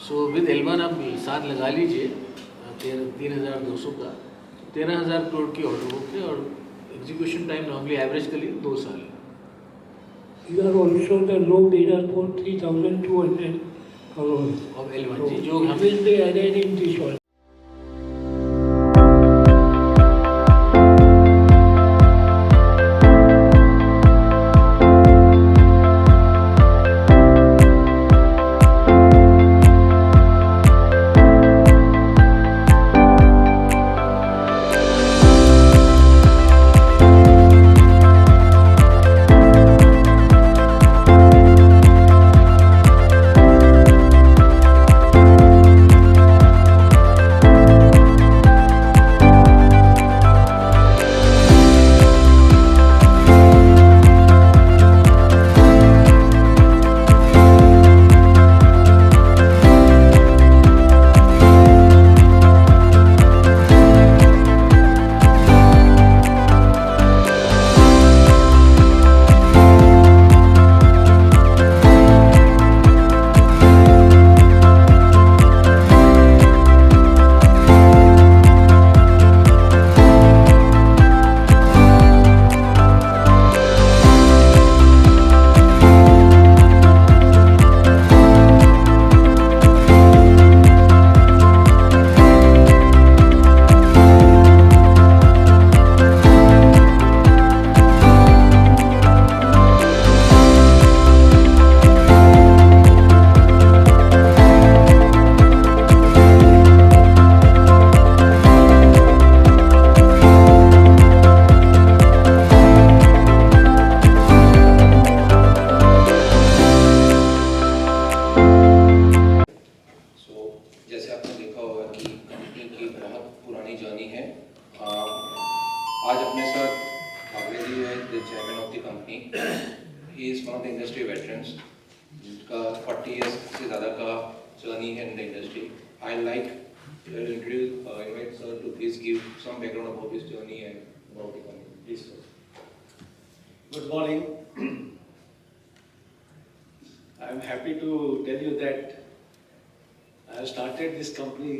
So with L1 आप साथ लगा लीजिए 3,200 का, 13,000 करोड़ की ऑर्डर बुक है और एग्जीक्यूशन टाइम नॉर्मली एवरेज के लिए 2 साल है। These are also the low bidder for 3,200 crores. अब L1 जी So जो it हम will be added in this one. जैसे आपने देखा होगा कि कंपनी की बहुत पुरानी जर्नी है। आज अपने साथ कागरे जी है, the chairman of the company. He is one of the industry veterans जिनका 40 इयर्स से ज़्यादा का जर्नी है इन the industry. I like invite sir to please give some background about his journey and about the company. Please sir. Good morning. I am happy to tell you that I started this company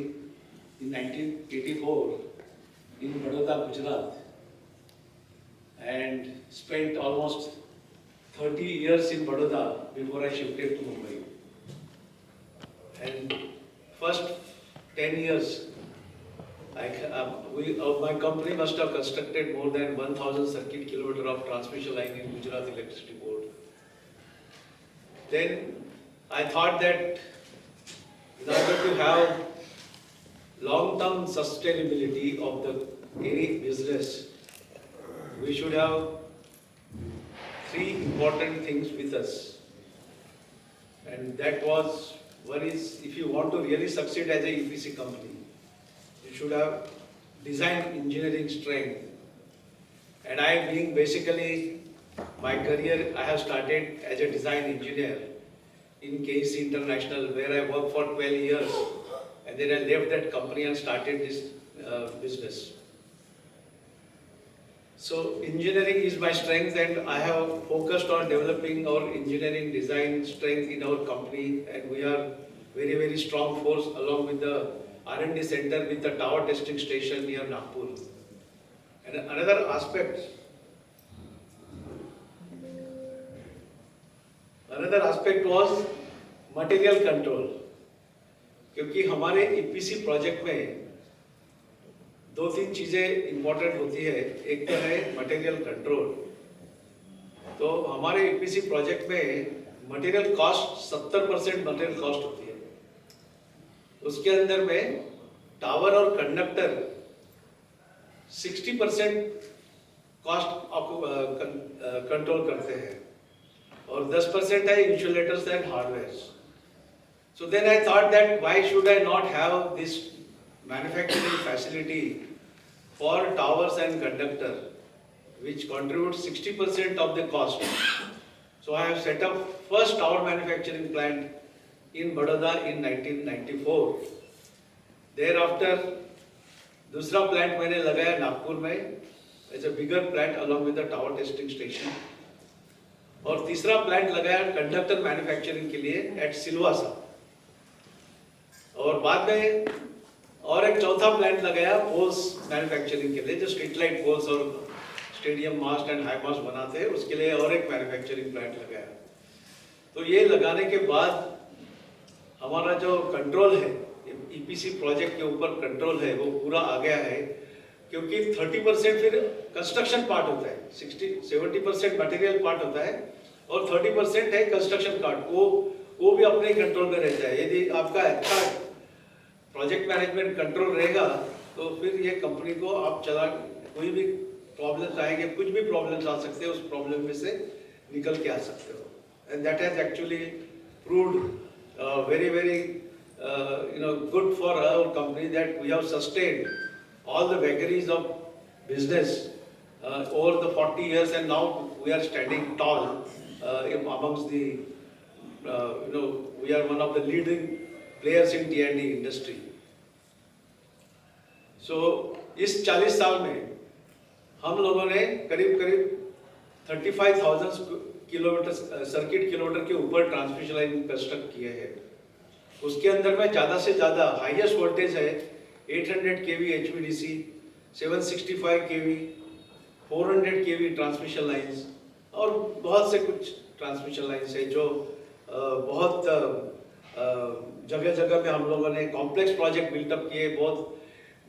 in 1984 in Vadodara, Gujarat, and spent almost 30 years in Vadodara before I shifted to Mumbai. And first 10 years, my company must have constructed more than 1,000 circuit kilometer of transmission line in Gujarat Electricity Board. Then I thought that in order to have long-term sustainability of any business, we should have 3 important things with us. And that was, one is, if you want to really succeed as a EPC company, you should have design engineering strength. And I being basically, my career, I have started as a design engineer in KEC International, where I worked for 12 years, and then I left that company and started this business. So engineering is my strength, and I have focused on developing our engineering design strength in our company, and we are very, very strong force along with the R&D center with the tower testing station near Nagpur. And another aspect was material control, क्योंकि हमारे EPC project में 2-3 चीजें important होती है। एक तो है material control. तो हमारे EPC प्रोजेक्ट में मटेरियल कॉस्ट 70% मटेरियल कॉस्ट होती है। उसके अंदर में टावर और कंडक्टर 60% कॉस्ट कंट्रोल करते हैं और 10% है insulators and hardware. So then I thought that why should I not have this manufacturing facility for towers and conductor, which contributes 60% of the cost. So I have set up first tower manufacturing plant in Vadodara in 1994. Thereafter, दूसरा plant मैंने लगाया नागपुर में, it's a bigger plant along with the tower testing station. और तीसरा plant लगाया conductor manufacturing के लिए at Silvassa. और बाद में और एक चौथा प्लांट लगाया पोल्स मैन्युफैक्चरिंग के लिए, जो स्ट्रीट लाइट पोल्स और stadium mast and high mast बनाते हैं उसके लिए और एक मैन्युफैक्चरिंग प्लांट लगाया। तो ये लगाने के बाद हमारा जो कंट्रोल है ईपीसी प्रोजेक्ट के ऊपर कंट्रोल है वो पूरा आ गया है, क्योंकि 30% फिर कंस्ट्रक्शन पार्ट होता है, 60-70% मटेरियल पार्ट होता है और 30% है कंस्ट्रक्शन पार्ट, वो भी अपने कंट्रोल में रहता है। यदि आपका अच्छा प्रोजेक्ट मैनेजमेंट कंट्रोल रहेगा तो फिर ये कंपनी को आप चला, कोई भी प्रॉब्लम्स आएंगे, कुछ भी प्रॉब्लम्स आ सकते हैं, उस प्रॉब्लम में से निकल के आ सकते हो। And that has actually proved very good for our company that we have sustained all the vagaries of business over the 40 years, and now we are standing tall amongst the we are one of the leading players in T&D industry. So इस 40 साल में हम लोगों ने करीब 35,000 kilometre circuit kilometre के ऊपर transmission line construct किए हैं। उसके अंदर में ज़्यादा से ज़्यादा हाईएस्ट वोल्टेज है 800 kV HVDC, 765 kV, 400 kV transmission lines और बहुत से कुछ ट्रांसमिशन लाइंस है जो बहुत जगह जगह में हम लोगों ने कॉम्प्लेक्स प्रोजेक्ट बिल्टअप किए। बहुत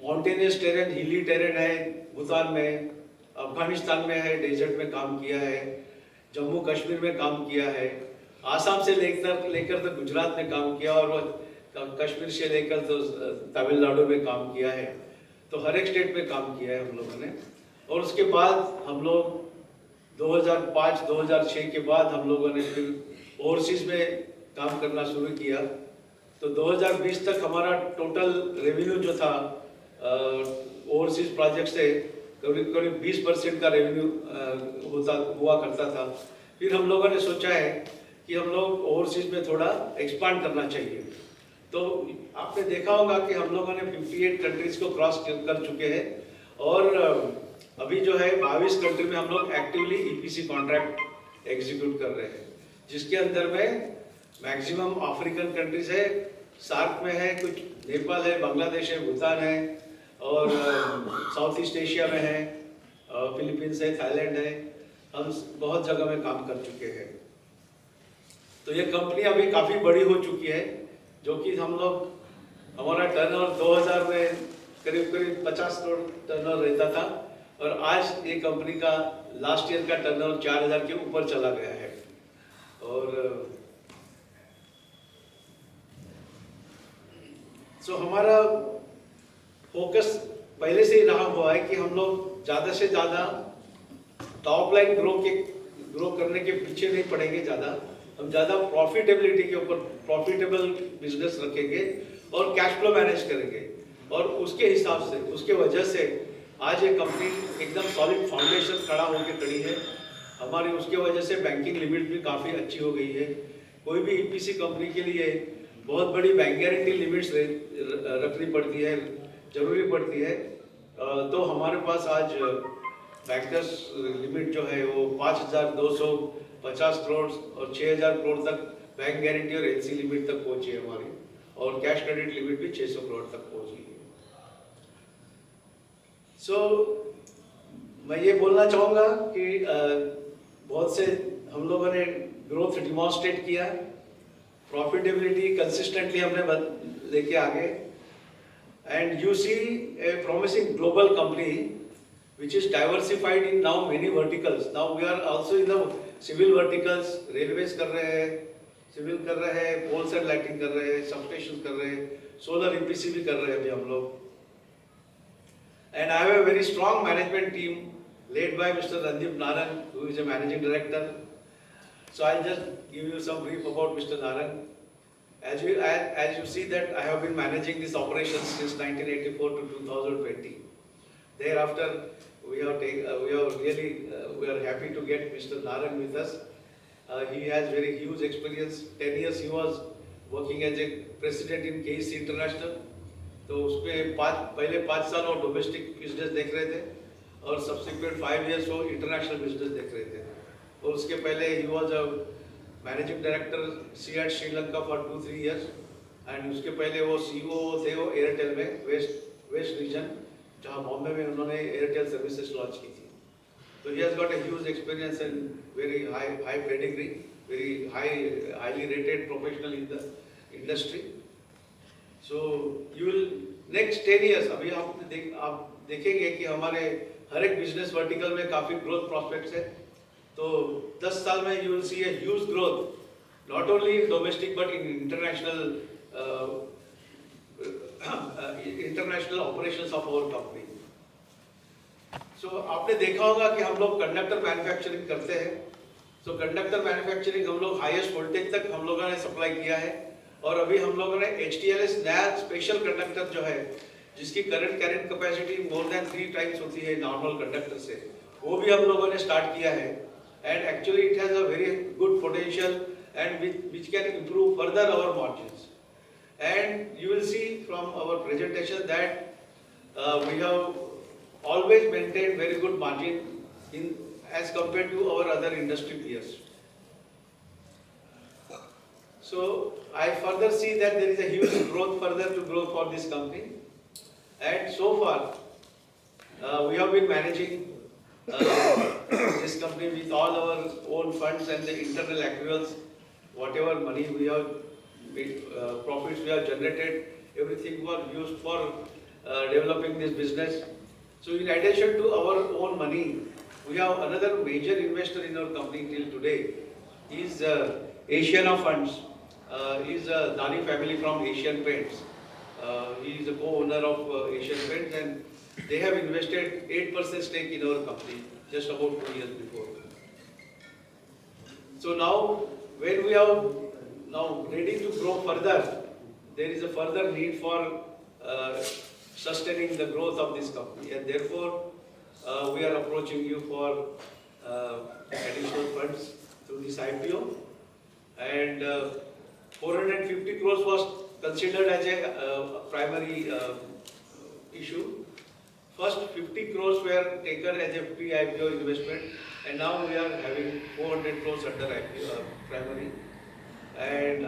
माउंटेनियस टेरेन, हिली टेरेन है, भूटान में, अफगानिस्तान में है, डेजर्ट में काम किया है, जम्मू कश्मीर में काम किया है, आसाम से लेकर तो गुजरात में काम किया और कश्मीर से लेकर तो तमिलनाडु में काम किया है। तो हर एक स्टेट में काम किया है हम लोगों ने। और उसके बाद हम लोग 2005-2006 के बाद हम लोगों ने फिर ओवरसीज में काम करना शुरू किया। तो 2020 तक हमारा टोटल रेवेन्यू जो था ओवरसीज प्रोजेक्ट से करीब 20% का रेवेन्यू हुआ करता था। फिर हम लोगों ने सोचा है कि हम लोग ओवरसीज में थोड़ा एक्सपांड करना चाहिए। तो आपने देखा होगा कि हम लोगों ने 58 कंट्रीज को क्रॉस कर चुके हैं और अभी जो है 22 कंट्री में हम लोग एक्टिवली ईपीसी कॉन्ट्रैक्ट एग्जीक्यूट कर रहे हैं, जिसके अंदर में मैक्सिमम अफ्रीकन कंट्रीज है, सार्क में है, कुछ नेपाल है, बांग्लादेश है, भूटान है और साउथ ईस्ट एशिया में है, फिलीपींस है, थाईलैंड है। हम बहुत जगह में काम कर चुके हैं। तो ये कंपनी अभी काफ़ी बड़ी हो चुकी है, जो कि हम लोग हमारा टर्नओवर 2000 में करीब 50 करोड़ टर्नओवर रहता था और आज ये कंपनी का लास्ट ईयर का टर्नओवर 4000 के ऊपर चला गया है। और सो हमारा फोकस पहले से ही रहा हुआ है कि हम लोग ज़्यादा से ज़्यादा टॉप लाइन ग्रो करने के पीछे नहीं पड़ेंगे, हम ज़्यादा प्रॉफिटेबिलिटी के ऊपर प्रॉफिटेबल बिजनेस रखेंगे और कैश फ्लो मैनेज करेंगे। और उसके हिसाब से, उसके वजह से आज ये कंपनी एकदम सॉलिड फाउंडेशन खड़ा होकर खड़ी है हमारी। उसके वजह से बैंकिंग लिमिट भी काफ़ी अच्छी हो गई है। कोई भी ईपीसी कंपनी के लिए बहुत बड़ी बैंक गारंटी लिमिट्स रखनी पड़ती है, जरूरी पड़ती है। तो हमारे पास आज बैंकर्स लिमिट जो है वो 5250 करोड़ और 6000 करोड़ तक बैंक गारंटी और एलसी लिमिट तक पहुंची है हमारी, और कैश क्रेडिट लिमिट भी 600 करोड़ तक पहुंची है। मैं ये बोलना चाहूँगा कि बहुत से हम लोगों ने ग्रोथ डिमॉन्स्ट्रेट किया, प्रॉफिटेबिलिटी कंसिस्टेंटली हमने लेके आगे, and you see a promising global company which is diversified in now many verticals. Now we are also in the civil verticals, railways कर रहे हैं, civil कर रहे हैं, poles and lighting कर रहे हैं, substations कर रहे हैं, solar EPC भी कर रहे हैं अभी हम लोग। And I have a very strong management team led by Mr. Randeep Narang, who is a managing director. So I'll just give you some brief about Mr. Narang. As you see that I have been managing this operation since 1984 to 2020. Thereafter, we are happy to get Mr. Narang with us. He has very huge experience. 10 years he was working as a president in KEC International. तो उसमें पहले 5 साल वो domestic business देख रहे थे और subsequent 5 years वो इंटरनेशनल बिजनेस देख रहे थे। और उसके पहले he was a managing director CAT Sri Lanka for 2-3 years and उसके पहले वो सीईओ थे वो एयरटेल में वेस्ट रीजन, जहाँ बॉम्बे में उन्होंने एयरटेल सर्विसेज लॉन्च की थी. So he has got a huge experience and very high pedigree, very highly rated professional in the industry. So you will next 10 years अभी आप देखेंगे कि हमारे हर एक बिजनेस वर्टिकल में काफी ग्रोथ प्रोस्पेक्ट्स है. तो 10 साल में you will see a huge growth, not only in domestic but in international operations of our company. So आपने देखा होगा कि हम लोग कंडक्टर मैन्युफैक्चरिंग करते हैं. So कंडक्टर मैन्युफैक्चरिंग हम लोग हाईएस्ट वोल्टेज तक हम लोगों ने सप्लाई किया है. और अभी हम लोगों ने HTLS नया स्पेशल कंडक्टर जो है, जिसकी current carrying capacity more than 3 times होती है नॉर्मल कंडक्टर से, वो भी हम लोगों ने स्टार्ट किया है. And actually it has a very good potential and which can improve further our margins. And you will see from our presentation that we have always maintained very good margin as compared to our other industry peers. So I further see that there is a huge growth further to grow for this company. And so far we have been managing this company with all our own funds and the internal accruals. Whatever money we have, profits we have generated, everything was used for developing this business. So in addition to our own money, we have another major investor in our company till today. He is Asiana Funds. He is Dani family from Asian Paints. He is a co-owner of Asian Paints, and they have invested 8% stake in our company just about 2 years before. So now, when we are now ready to grow further, there is a further need for sustaining the growth of this company, and therefore we are approaching you for additional funds through this IPO. And 450 crores was considered as a primary issue. First 50 crores were taken as a pre-IPO investment, and now we are having 400 crores under IPO primary. And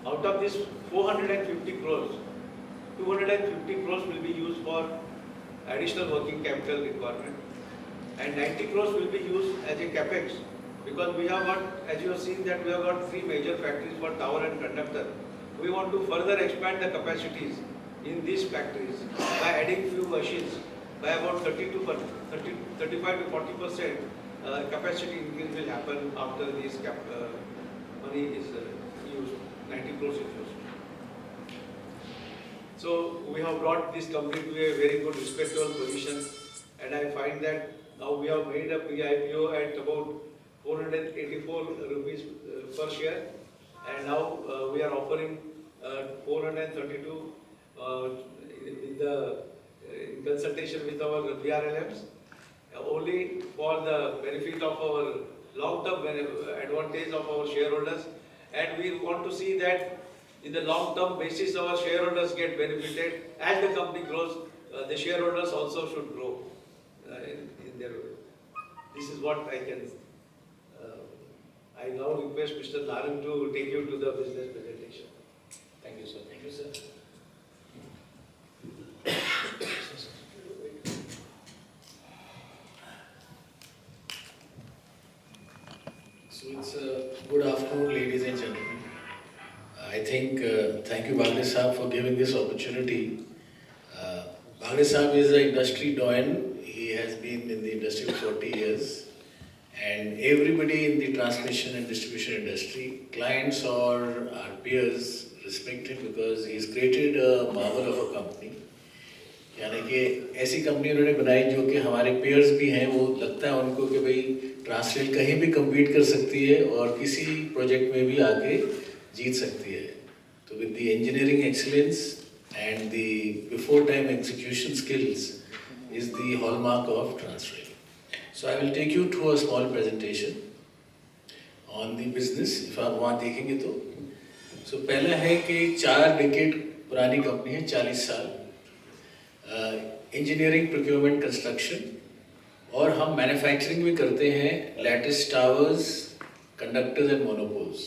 out of this 450 crores, 250 crores will be used for additional working capital requirement, and 90 crores will be used as a capex, because we have got, as you have seen, that we have got 3 major factories for tower and conductor. We want to further expand the capacities in these factories by adding few machines. By about 35 to 40% capacity increase will happen after this money is used, 90 crores is used. So we have brought this company to a very good respectable position, and I find that now we have made a pre-IPO at about 484 rupees per share, and now we are offering 432 with the in consultation with our BRLMs, only for the benefit of our long-term advantage of our shareholders, and we want to see that in the long-term basis our shareholders get benefited. As the company grows, the shareholders also should grow in their way. This is what I can. I now request Mr. Narang to take you to the business presentation. Thank you, sir. Thank you, sir. So it's good afternoon, ladies and gentlemen. I think thank you, Bagre Saab, for giving this opportunity. Bagre Saab is an industry doyen. He has been in the industry for 40 years, and everybody in the transmission and distribution industry, clients or our peers, respect him because he's created a marvel of a company. यानी कि ऐसी company उन्होंने बनाई जो कि हमारे pairs भी हैं, वो लगता है उनको कि भाई ट्रांसरेल कहीं भी कम्पीट कर सकती है और किसी प्रोजेक्ट में भी आके जीत सकती है. तो with the engineering excellence and the before time execution skills is the hallmark of Transrail. So I will take you through a small presentation on the business. If आप वहाँ देखेंगे तो पहला है कि 4 डिकेड पुरानी कंपनी है, 40 साल, इंजीनियरिंग, प्रोक्योरमेंट, कंस्ट्रक्शन, और हम मैन्युफैक्चरिंग भी करते हैं lattice towers, conductors and monopoles.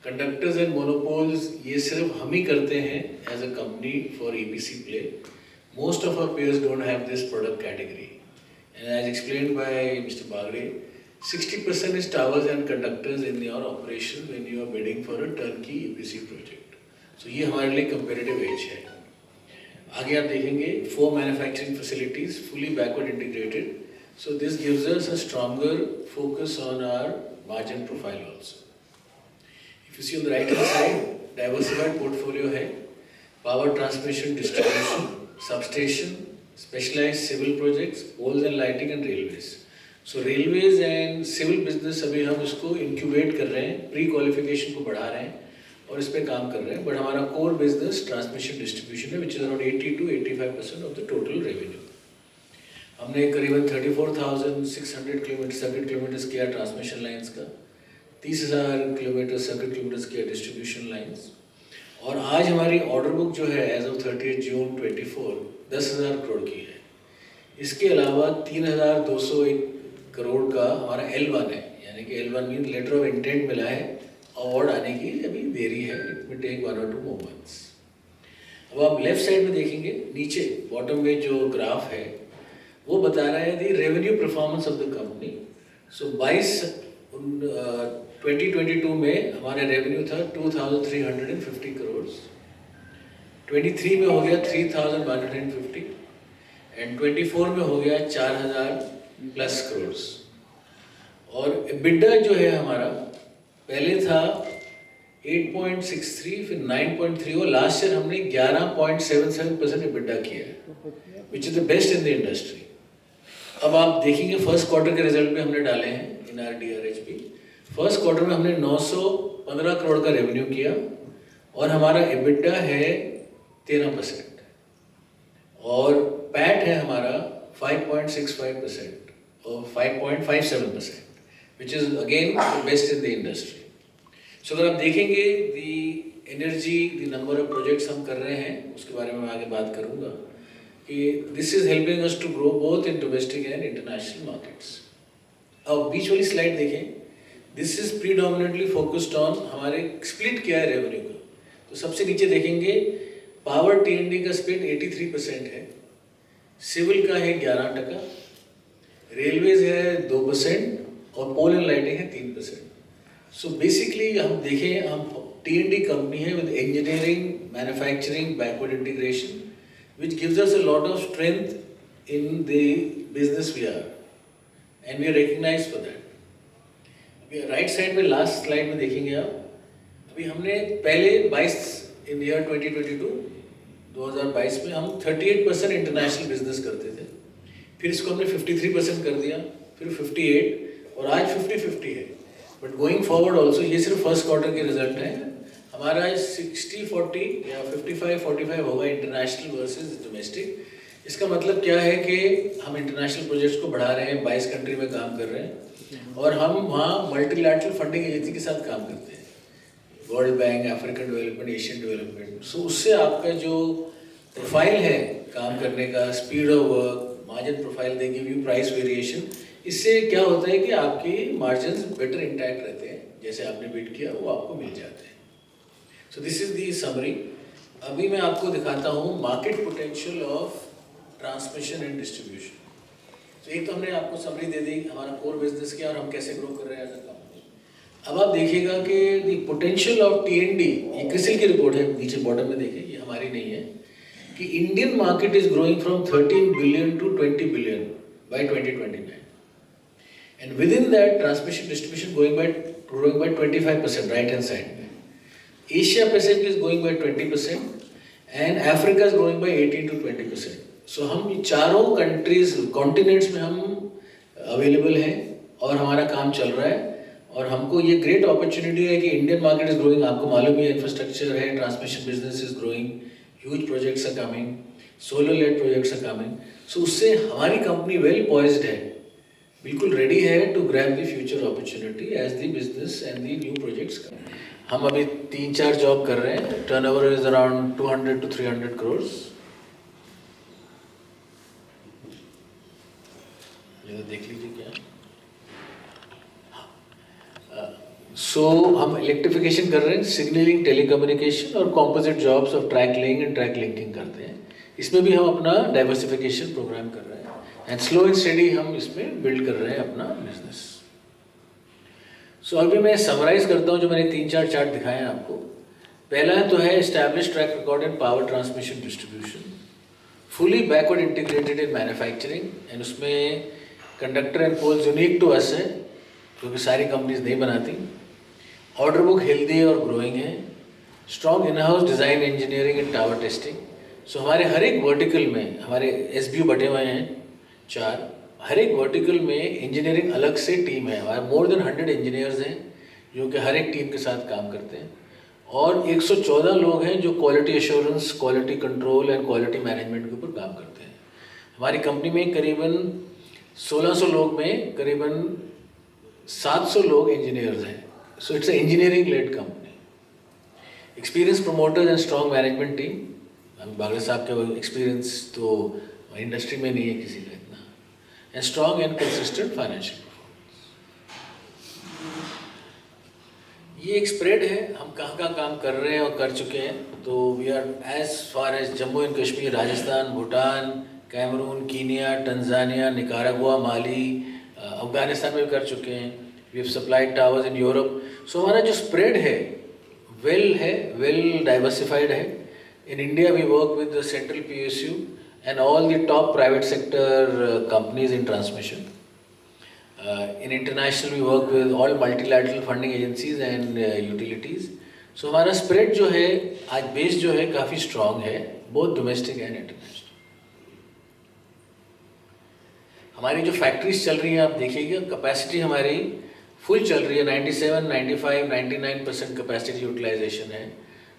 Conductors and monopoles ये सिर्फ हम ही करते हैं as a company for EPC play. Most of our peers don't have this product category. And as explained by Mr. Bagre, 60% is towers and conductors in your operation when you are bidding for a turnkey EPC project. So ये हमारे लिए competitive edge है. आगे आप देखेंगे 4 manufacturing facilities fully backward integrated. So this gives us a stronger focus on our margin profile also. If you see on the right hand side, diversified portfolio है, power transmission distribution, substation, specialized civil projects, poles and lighting and railways. So railways and civil business अभी हम इसको incubate कर रहे हैं, pre-qualification को बढ़ा रहे हैं और इस पे काम कर रहे हैं. But हमारा core business transmission distribution है, which is around 80 to 85% of the total revenue. हमने करीबन 34,600 किलोमीटर सर्किट किलोमीटर्स किया ट्रांसमिशन लाइंस का, 30,000 किलोमीटर सर्किट किलोमीटर्स किया डिस्ट्रीब्यूशन लाइंस. और आज हमारी ऑर्डर बुक जो है एज ऑफ 30 जून 24 10,000 करोड़ की है. इसके अलावा 3,201 करोड़ का हमारा L1 है, यानी कि L1 mean letter of intent मिला है, अवार्ड आने की अभी देरी है, इट में टेक 1 or 2 more months. अब आप लेफ्ट साइड में देखेंगे, नीचे बॉटम में जो ग्राफ है वो बता रहा है the revenue performance of the company. So 2022 में हमारा रेवेन्यू था 2,350 करोड़, 23 में हो गया 3,150 एंड 24 में हो गया 4,000 प्लस करोड़. और EBITDA जो है हमारा पहले था 8.63, फिर 9.3 और लास्ट ईयर हमने 11.77% EBITDA किया है, which is the best in the industry. अब आप देखेंगे फर्स्ट क्वार्टर के रिजल्ट में हमने डाले हैं इन आर DRHP. फर्स्ट क्वार्टर में हमने 915 करोड़ का रेवेन्यू किया और हमारा EBITDA है 13% और पैट है हमारा 5.65% और 5.57%, which is again the best in the industry. So अगर आप देखेंगे the energy, the number of projects हम कर रहे हैं, उसके बारे में मैं आगे बात करूंगा कि this is helping us to grow both in domestic and international markets. अब बीच वाली स्लाइड देखें, this is predominantly focused on हमारे स्प्लिट किया है रेवेन्यू का. तो सबसे नीचे देखेंगे पावर T&D का स्प्लिट 83% है, सिविल का है 11%, रेलवेज है 2% और पोल एंड लाइटिंग है 3%. सो बेसिकली हम देखें, हम T&D कंपनी है with engineering, manufacturing, backward integration, which gives us a lot of strength in the business we are, and we are recognized for that. अभी राइट साइड में last slide में देखेंगे आप, अभी हमने पहले 22 इन ईयर 2022 में हम 38% इंटरनेशनल बिजनेस करते थे, फिर इसको हमने 53% कर दिया, फिर 58 और आज 50-50 है. बट गोइंग फॉरवर्ड ऑल्सो, ये सिर्फ फर्स्ट क्वार्टर के रिजल्ट हैं, हमारा 60-40 या 55-45 होगा इंटरनेशनल वर्सेस डोमेस्टिक. इसका मतलब क्या है कि हम इंटरनेशनल प्रोजेक्ट्स को बढ़ा रहे हैं, 22 कंट्री में काम कर रहे हैं और हम वहाँ मल्टीलैटरल फंडिंग एजेंसी के साथ काम करते हैं, World Bank, African development, Asian development. So उससे आपका जो प्रोफाइल है काम करने का, speed of work, margin profile, they give you price variation, इससे क्या होता है कि आपकी मार्जिन बेटर इंटैक्ट रहते हैं, जैसे आपने बिड किया वो आपको मिल जाते हैं. So this is the summary. अभी मैं आपको दिखाता हूँ market potential of transmission and distribution. तो एक तो हमने आपको समरी दे दी हमारा कोर बिजनेस क्या और हम कैसे ग्रो कर रहे हैं एज अ कंपनी. अब आप देखिएगा कि दी पोटेंशियल ऑफ T&D, ये क्रिसिल की रिपोर्ट है, नीचे बॉटम में देखिए, ये हमारी नहीं है, कि Indian market is growing from 13 billion to 20 billion by 2029. And within that, transmission distribution growing by 25%, right hand side. Asia Pacific is growing by 20% and Africa is growing by 18 to 20%. So हम चारों countries, continents में हम available हैं और हमारा काम चल रहा है और हमको ये ग्रेट अपॉर्चुनिटी है कि इंडियन मार्केट इज ग्रोइंग. आपको मालूम ही है, इंफ्रास्ट्रक्चर है, transmission business is growing, huge projects are coming, solar led projects are coming. So उससे हमारी कंपनी वेल पॉइज्ड है, बिल्कुल रेडी है to grab the future opportunity as the business and the new projects. हम अभी 3-4 job कर रहे हैं, turnover is around 200 to 300 crore. ये देख लीजिए क्या. सो हम इलेक्ट्रिफिकेशन कर रहे हैं, सिग्नलिंग, टेलीकम्युनिकेशन और composite jobs of track laying and track linking करते हैं। इसमें भी हम अपना डाइवर्सिफिकेशन प्रोग्राम कर रहे हैं एंड स्लो एंड स्टडी हम इसमें बिल्ड कर रहे हैं अपना बिजनेस। सो अभी मैं समराइज करता हूँ जो मैंने 3-4 चार्ट दिखाए हैं आपको। पहला तो है establish track record in power transmission distribution, fully backward integrated in manufacturing, and उसमें conductor and poles unique to us है क्योंकि सारी कंपनीज नहीं बनाती। ऑर्डर बुक हेल्दी और ग्रोइंग है। Strong in house design, engineering and tower testing. So हमारे हर एक वर्टिकल में हमारे SBU बटे हुए हैं 4। हर एक वर्टिकल में इंजीनियरिंग अलग से टीम है। हमारे मोर देन 100 इंजीनियर्स हैं जो कि हर एक टीम के साथ काम करते हैं, और 114 लोग हैं जो quality assurance, quality control and quality management के ऊपर काम करते हैं। हमारी कंपनी में करीबन 1600 लोग में करीबन 700 लोग इंजीनियर्स हैं। So it's a engineering led company. Experience promoters and strong management team. Bagade साहब का एक्सपीरियंस तो इंडस्ट्री में नहीं है किसी का इतना। And strong and consistent financial performance. ये एक स्प्रेड है, हम कहाँ कहाँ काम कर रहे हैं और कर चुके हैं। तो we are as far as Jammu and Kashmir, Rajasthan, Bhutan, Cameroon, Kenya, Tanzania, Nicaragua, Mali, Afghanistan में भी कर चुके हैं। We have supplied towers in Europe. So हमारा जो स्प्रेड है वेल डाइवर्सिफाइड है। In India, we work with the central PSU and all the top private sector companies in transmission. In international, we work with all multilateral funding agencies and utilities. So हमारा spread जो है आज base जो है काफ़ी strong है, both domestic and international. हमारी जो factories चल रही हैं आप देखिएगा, capacity हमारी full चल रही है, 97, 95, 99% capacity utilization है।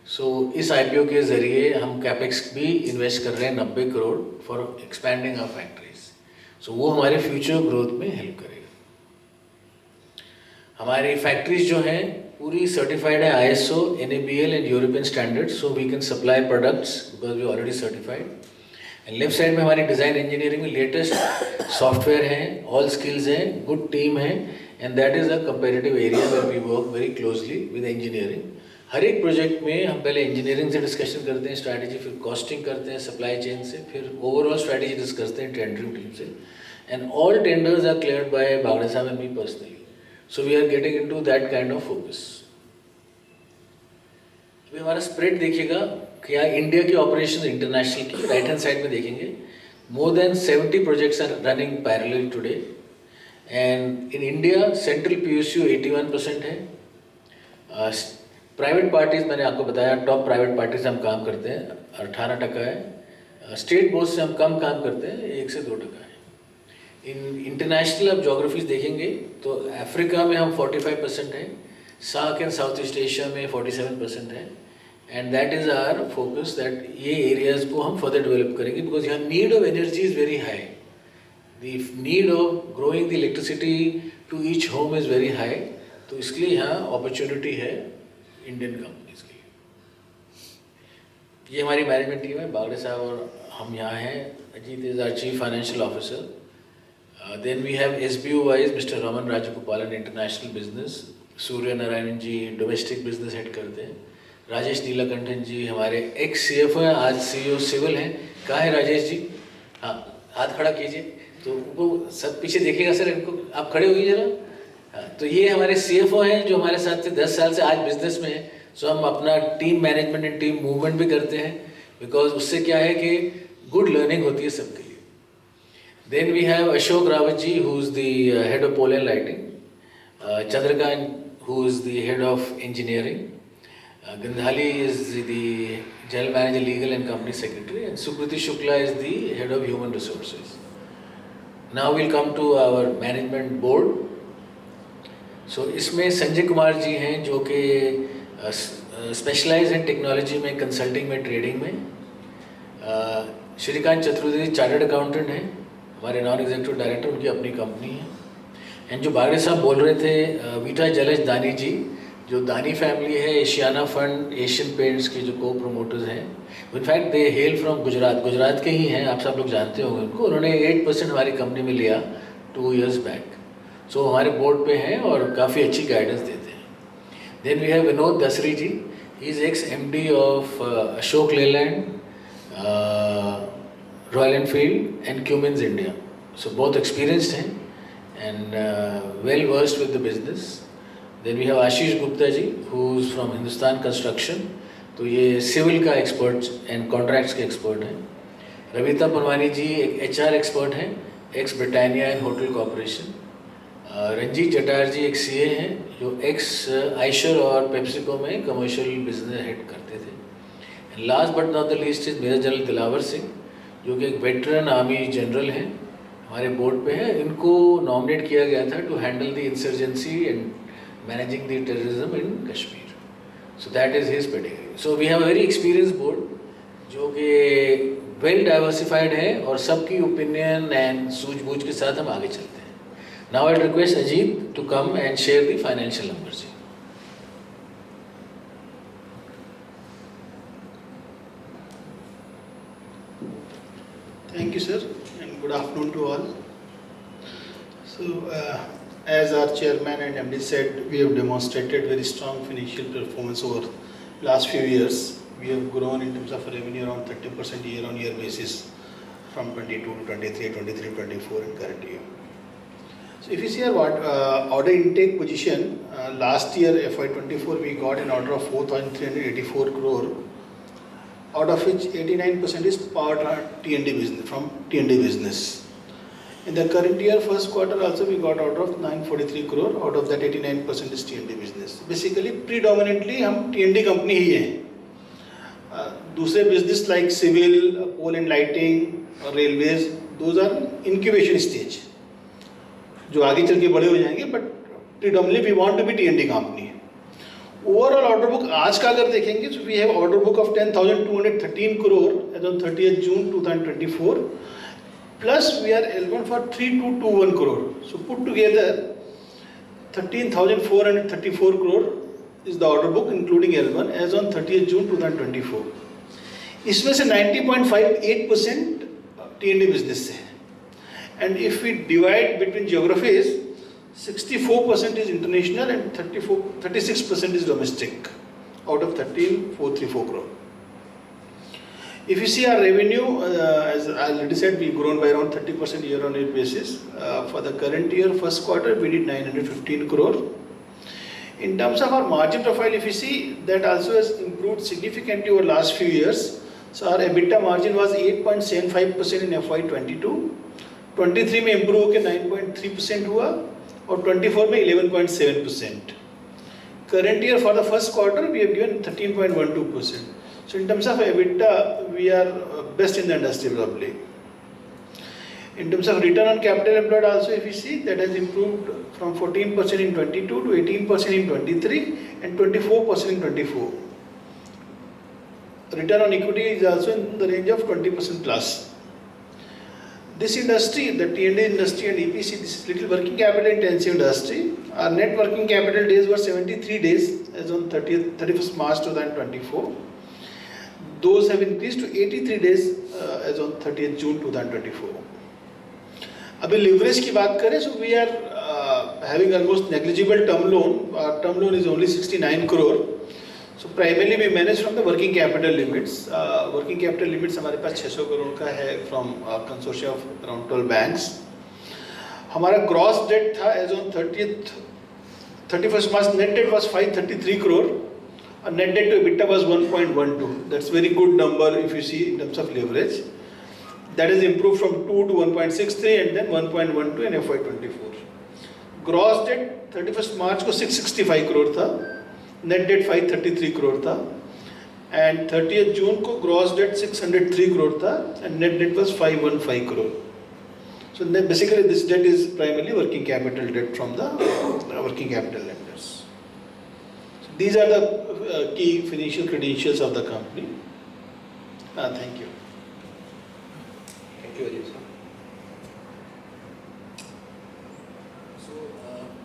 सो इस IPO के ज़रिए हम कैपेक्स भी इन्वेस्ट कर रहे हैं 90 crore for expanding our factories. So वो हमारे फ्यूचर ग्रोथ में हेल्प करेगा। हमारी फैक्ट्रीज जो हैं पूरी सर्टिफाइड है ISO, NABL and European standards, so we can supply products because we already certified. And left side में हमारी डिज़ाइन इंजीनियरिंग में लेटेस्ट सॉफ्टवेयर हैं, ऑल स्किल्स हैं, गुड टीम है, and that is a comparative area where we work very closely with engineering. हर एक project में हम पहले इंजीनियरिंग से डिस्कशन करते हैं स्ट्रैटेजी, फिर कॉस्टिंग करते हैं सप्लाई चेन से, फिर ओवरऑल स्ट्रैटेजी डिस्कस करते हैं टेंडरिंग टीम से, and all tenders are cleared by Bagde sahab and me personally. So we are getting into that kind of focus. अभी हमारा स्प्रेड देखिएगा क्या इंडिया की ऑपरेशन इंटरनेशनल की राइट हैंड साइड में देखेंगे। More than 70 projects are running parallel today, and in India central PSU 81% है। Private parties मैंने आपको बताया, टॉप प्राइवेट पार्टी से हम काम करते हैं 18% है। स्टेट बोर्ड से हम कम काम करते हैं, 1 से 2% है। इन इंटरनेशनल आप जोग्राफीज देखेंगे तो अफ्रीका में हम 45% है, SAARC and South East Asia में 47% है, and that is our focus that ये एरियाज़ को हम फर्दर डेवलप करेंगे बिकॉज यहाँ need of energy is very high. The need of growing the electricity to each home is very high. तो इसलिए यहाँ अपॉर्चुनिटी है इंडियन कंपनीज के लिए। ये हमारी मैनेजमेंट टीम है, बागड़े साहब और हम यहाँ हैं। Ajit is our chief financial officer. Then we have SBU wise mister Raman Rajagopalan international business, Surya Narayan ji domestic business head करते हैं, राजेश नीलाकंठन जी हमारे एक्स CFO हैं, आज CEO सिविल हैं। कहाँ है राजेश जी? हाँ, हाथ खड़ा कीजिए। तो उनको सब पीछे देखिएगा सर, इनको आप खड़े होइए जरा। हाँ, तो ये हमारे CFO हैं जो हमारे साथ से 10 साल से आज बिजनेस में है। सो हम अपना team management and team movement भी करते हैं बिकॉज उससे क्या है कि गुड लर्निंग होती है सबके लिए। Then we have Ashok Rawat ji who is the head of pole and lighting, Chandrakant who is the head of engineering, Gandhali is the general manager legal and company secretary, and Sukriti Shukla is the head of human resources. Now will come to our management board. So इसमें संजय कुमार जी हैं जो कि specialise हैं technology में, consulting में, trading में। Shrikant Chaturvedi chartered accountant हैं, हमारे नॉन एग्जीक्यूटिव डायरेक्टर, उनकी अपनी कंपनी है। एंड जो बागड़े साहब बोल रहे थे वीटा जलज दानी जी, जो दानी फैमिली है, एशियाना फंड, एशियन पेंट्स के जो को प्रोमोटर्स हैं, in fact they hello from Gujarat के ही हैं, आप सब लोग जानते होंगे उनको। उन्होंने 8% हमारी कंपनी में लिया 2 years बैक। सो हमारे बोर्ड पे हैं और काफ़ी अच्छी गाइडेंस देते हैं। Then we have Vinod Dasri ji. He is ex-MD of Ashok Leyland, Royal Enfield and Cummins India. So both experienced हैं and well versed with the business. Then we have Ashish Gupta ji, who is from Hindustan Construction. तो ये civil का expert and contracts के expert हैं. रविता पनवानी जी एक HR expert हैं, ex Britannia and hotel corporation. Ranjit Jatar ji एक CA हैं जो एक्स आइशर और पेप्सिको में कमर्शियल बिजनेस हेड करते थे. And last but not the least is major general Dilawar Singh जो कि एक वेटरन आर्मी जनरल हैं, हमारे बोर्ड पे हैं. इनको नॉमिनेट किया गया था to handle the insurgency and managing the terrorism in Kashmir. So that is his pedigree. So we have a very experience board जो कि वेल डाइवर्सिफाइड है और सबकी ओपिनियन एंड सूझबूझ के साथ हम आगे चलते हैं. Now I request Ajit to come and share the financial numbers. Thank you, sir, and good afternoon to all. So, as our chairman and MD said, we have demonstrated very strong financial performance over last few years. We have grown in terms of revenue around 30% year-on-year basis from 22 to 23, 23, 24 and current year. So, if you see our order intake position, last year FY24 we got an order of 4,384 crore. Out of which 89% is power T&D business, from T&D business. In the current year first quarter also we got order of 943 crore, out of that 89% is T&D business. Basically predominantly हम T&D company ही हैं. दूसरे business like civil, pole and lighting, railways, those are incubation stage. जो आगे चल के बड़े हो जाएंगे, but predominantly we want to be T&D company. Overall order book आज का अगर देखेंगे तो we have order book of 10,213 crore as on 30th June 2024 plus we are L1 for 3,221 crore. So put together 13,434 crore is the order book including L1 as on 30th June 2024. इसमें से 90.58% T&D business से है. And if we divide between geographies 64% is international and 36% is domestic out of 13,434 crore. If you see our revenue, as I already said, we've grown by around 30% year-on-year basis. For the current year, first quarter, we did 915 crore. In terms of our margin profile, if you see, that also has improved significantly over last few years. So our EBITDA margin was 8.75% in FY22. 23 में improve होकर 9.3% हुआ और 24 में 11.7%. Current year for the first quarter we have given 13.12%. So in terms of EBITDA we are best in the industry probably. In terms of return on capital employed also if you see that has improved from 14% in 22 to 18% in 23 and 24% in 24. Return on equity is also in the range of 20% plus. This industry, the T&D industry and EPC, this is little working capital intensive industry. Our net working capital days were 73 days as on 31st March 2024. Those have increased to 83 days as on 30th June 2024. अभी leverage की बात करें, so we are having almost negligible term loan. Our term loan is only 69 crore. So primarily we manage from the working capital limits. Working capital limits हमारे पास 600 करोड़ का है from consortium of around 12 banks. हमारा gross debt था as on 31st March, net debt was 533 crore. और net debt to EBITDA was 1.12. That's very good number if you see in terms of leverage. That has improved from 2 to 1.63 and then 1.12 in FY24. Gross debt 31st March को 665 करोड़ था. Net date 533 crore था and 30th June को gross debt 603 crore था and net debt was 515 crore. So basically this debt is primarily working capital debt from the working capital lenders. These are the key financial credentials of the company. Thank you. Thank you Ajit sir.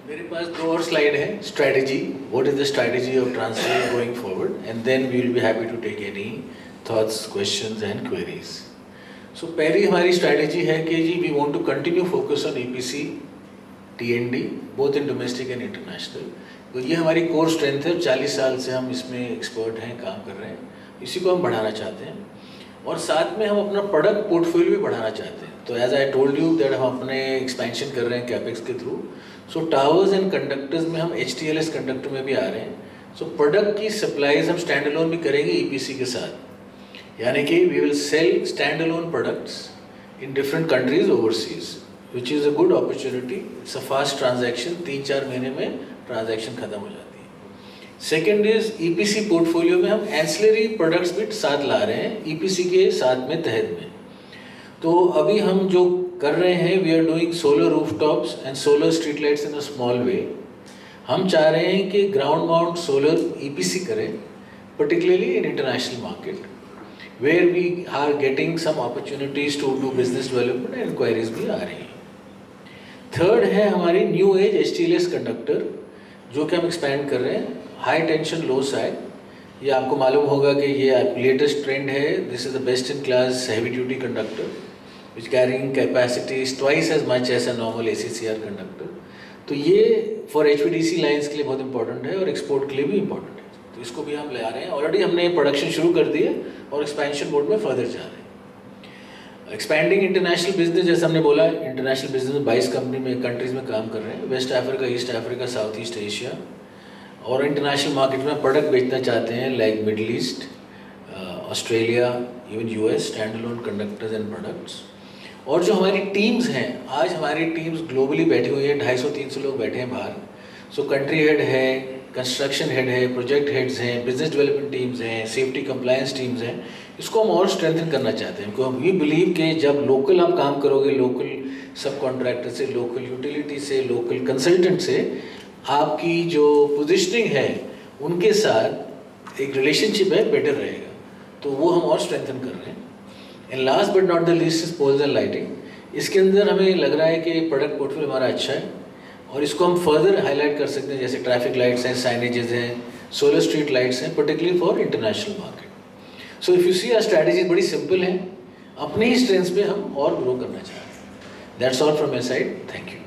मेरे पास 2 और slide है. Strategy, what is the strategy of transfer going forward and then we will be happy to take any thoughts, questions and queries. So पहली हमारी strategy है कि जी we want to continue focus on EPC, T&D, both in domestic and international. तो ये हमारी core strength है, 40 साल से हम इसमें एक्सपर्ट हैं, काम कर रहे हैं, इसी को हम बढ़ाना चाहते हैं। और साथ में हम अपना प्रोडक्ट पोर्टफोलियो भी बढ़ाना चाहते हैं। तो as I told you that हम अपने एक्सपेंशन कर रहे हैं कैपेक्स के through. So towers and conductors में हम HTLS कंडक्टर में भी आ रहे हैं। सो प्रोडक्ट की सप्लाईज हम स्टैंड अलोन भी करेंगे EPC के साथ, यानी कि we will sell stand alone products in different countries overseas, which is a good opportunity. It's a fast transaction, 3-4 महीने में ट्रांजैक्शन खत्म हो जाती है। सेकेंड इज EPC पोर्टफोलियो में हम एंसिलरी प्रोडक्ट्स भी साथ ला रहे हैं EPC के साथ में, तहत में। तो अभी हम जो कर रहे हैं, we are doing solar rooftops and solar street lights in a small way. हम चाह रहे हैं कि ग्राउंड माउंट सोलर EPC करें, particularly in international market, where we are getting some opportunities to do business development, inquiries भी आ रही हैं। थर्ड है हमारी न्यू एज HTLS कंडक्टर, जो कि हम एक्सपैंड कर रहे हैं, हाई टेंशन लो सैग। ये आपको मालूम होगा कि ये लेटेस्ट ट्रेंड है। This is the best in class heavy duty conductor which carrying capacities twice as much as a normal ACCR conductor. तो ये फॉर HVDC लाइन्स के लिए बहुत इंपॉर्टेंट है और एक्सपोर्ट के लिए भी इंपॉर्टेंट है। तो इसको भी हम ले आ रहे हैं। ऑलरेडी हमने प्रोडक्शन शुरू कर दी है और एक्सपेंशन मोड में फर्दर जा रहे हैं। एक्सपैंडिंग इंटरनेशनल बिजनेस, जैसे हमने बोला, इंटरनेशनल बिजनेस में 22 कंट्रीज में काम कर रहे हैं, West Africa, East Africa, South East Asia, और इंटरनेशनल मार्केट में प्रोडक्ट बेचना चाहते हैं like Middle East, Australia, even US, stand alone conductors and products. और जो हमारी टीम्स हैं, आज हमारी टीम्स ग्लोबली बैठी हुई हैं, 250-300 लोग बैठे हैं बाहर। सो कंट्री हेड है, कंस्ट्रक्शन हेड है, प्रोजेक्ट हेड्स हैं, बिजनेस डेवलपमेंट टीम्स हैं, सेफ्टी कंप्लायंस टीम्स हैं। इसको हम और स्ट्रेंथन करना चाहते हैं, क्योंकि वी बिलीव कि जब लोकल आप काम करोगे, लोकल सब कॉन्ट्रैक्टर से, लोकल यूटिलिटी से, लोकल कंसल्टेंट से, आपकी जो पोजिशनिंग है उनके साथ एक रिलेशनशिप है, बेटर रहेगा। तो वो हम और स्ट्रेंथन कर रहे हैं। And last but not the least is poles and lighting. इसके अंदर हमें लग रहा है कि प्रोडक्ट पोर्टफोलियो हमारा अच्छा है और इसको हम फर्दर हाईलाइट कर सकते हैं, जैसे ट्रैफिक लाइट्स हैं, साइनेजेस हैं, सोलर स्ट्रीट लाइट्स हैं, particularly for international market. So if you see, our strategy बड़ी सिंपल है, अपने ही स्ट्रेंथ्स पे हम और ग्रो करना चाहते हैं। That's all from my side, thank you.